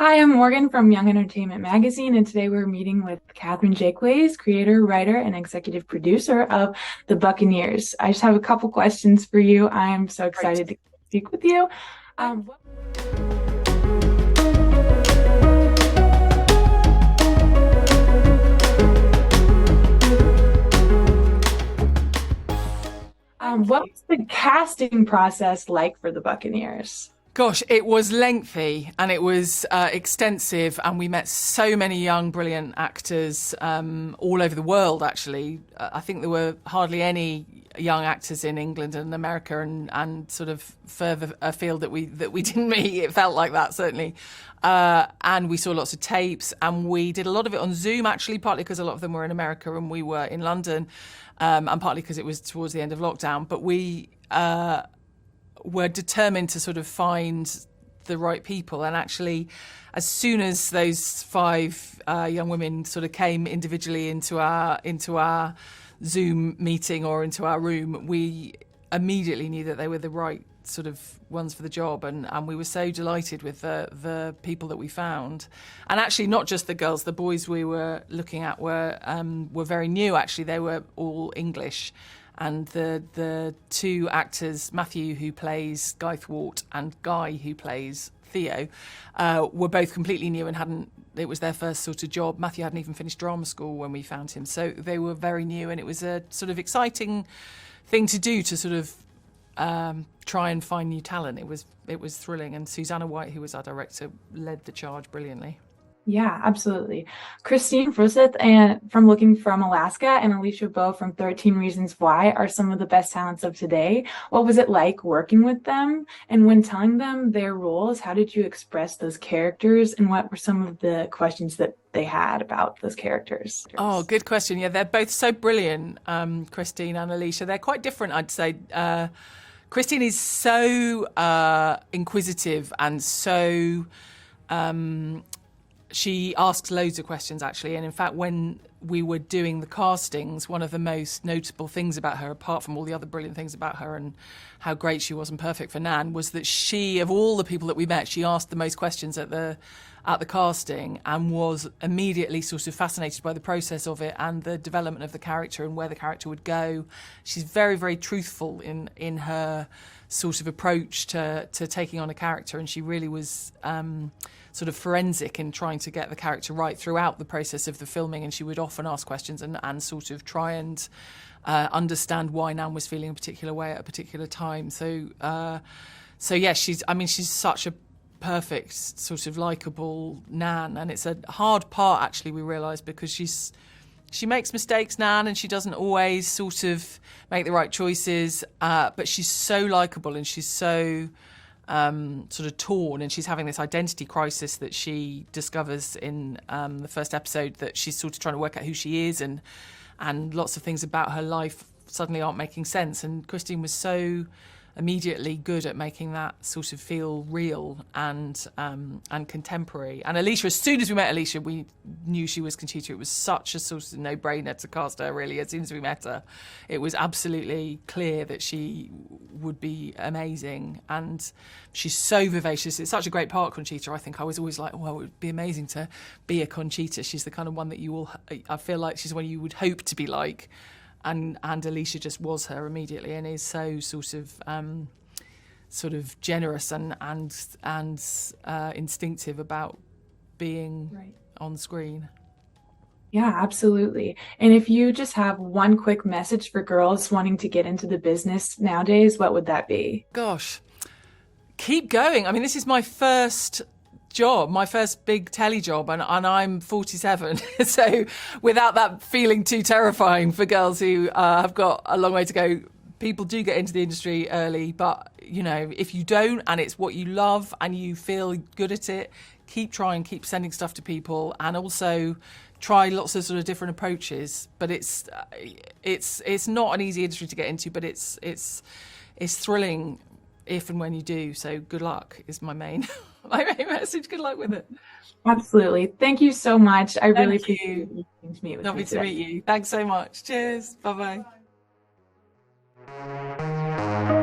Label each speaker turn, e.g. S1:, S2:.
S1: Hi, I'm Morgan from Young Entertainment Magazine, and today we're meeting with Katherine Jakeways, creator, writer, and executive producer of The Buccaneers. I just have a couple questions for you. I am so
S2: Great.
S1: excited to speak with you.
S2: Okay.
S1: Um, what, what
S2: Okay.
S1: was the casting process like for The Buccaneers?
S2: Gosh, it was lengthy and it was extensive, and we met so many young, brilliant actors all over the world. Actually, I think there were hardly any young actors in England and America, and sort of further afield that we didn't meet. It felt like that certainly, and we saw lots of tapes, and we did a lot of it on Zoom. Actually, partly because a lot of them were in America and we were in London, and partly because it was towards the end of lockdown. But we were determined to sort of find the right people. And actually, as soon as those five young women sort of came individually into our Zoom meeting or into our room, we immediately knew that they were the right sort of ones for the job, and we were so delighted with the people that we found. And actually, not just the girls, the boys we were looking at were very new. Actually, they were all English. And the two actors, Matthew, who plays Guy Thwart, and Guy, who plays Theo, were both completely new and it was their first sort of job. Matthew hadn't even finished drama school when we found him. So they were very new, and it was a sort of exciting thing to do, to sort of try and find new talent. It was thrilling. And Susanna White, who was our director, led the charge brilliantly.
S1: Yeah, absolutely. Kristine, Froseth, and from Looking from Alaska, and Alisha from 13 Reasons Why are some of the best talents of today. What was it like working with them? And when telling them their roles, how did you express those characters? And what were some of the questions that they had about those characters?
S2: Oh, good question. Yeah, they're both so brilliant, Kristine and Alisha. They're quite different, I'd say. Kristine is so inquisitive and so... she asks loads of questions, actually. And in fact, when we were doing the castings, one of the most notable things about her, apart from all the other brilliant things about her and how great she was and perfect for Nan, was that she, of all the people that we met, she asked the most questions at the casting, and was immediately sort of fascinated by the process of it and the development of the character and where the character would go. She's very, very truthful in her sort of approach to taking on a character, and she really was sort of forensic in trying to get the character right throughout the process of the filming. And she would often ask questions and sort of try and understand why Nan was feeling a particular way at a particular time. So yeah, she's such a perfect sort of likable Nan, and it's a hard part, actually, we realised, because she makes mistakes, Nan, and she doesn't always sort of make the right choices, but she's so likable, and she's so sort of torn, and she's having this identity crisis that she discovers in the first episode, that she's sort of trying to work out who she is, and lots of things about her life suddenly aren't making sense. And Kristine was so immediately good at making that sort of feel real and contemporary. And Alisha, as soon as we met Alisha, we knew she was Conchita. It was such a sort of no-brainer to cast her, really. As soon as we met her, it was absolutely clear that she would be amazing. And she's so vivacious. It's such a great part, Conchita. I think I was always like, well, it would be amazing to be a Conchita. She's the kind of one that I feel like she's one you would hope to be like. And Alisha just was her immediately, and is so sort of generous and instinctive about being
S1: Right.
S2: on screen.
S1: Yeah, absolutely. And if you just have one quick message for girls wanting to get into the business nowadays, what would that be?
S2: Gosh, keep going. I mean, this is my first job, my first big telly job, and I'm 47. So without that feeling too terrifying for girls who have got a long way to go, people do get into the industry early. But, you know, if you don't, and it's what you love and you feel good at it, keep trying, keep sending stuff to people, and also try lots of sort of different approaches. But it's not an easy industry to get into, but it's thrilling if and when you do. So good luck is my main my main message. Good luck with it.
S1: Absolutely. Thank you so much. I really
S2: Thank
S1: appreciate
S2: you.
S1: you getting to meet with me
S2: Lovely to
S1: today.
S2: meet you. Thanks so much. Cheers. Bye bye.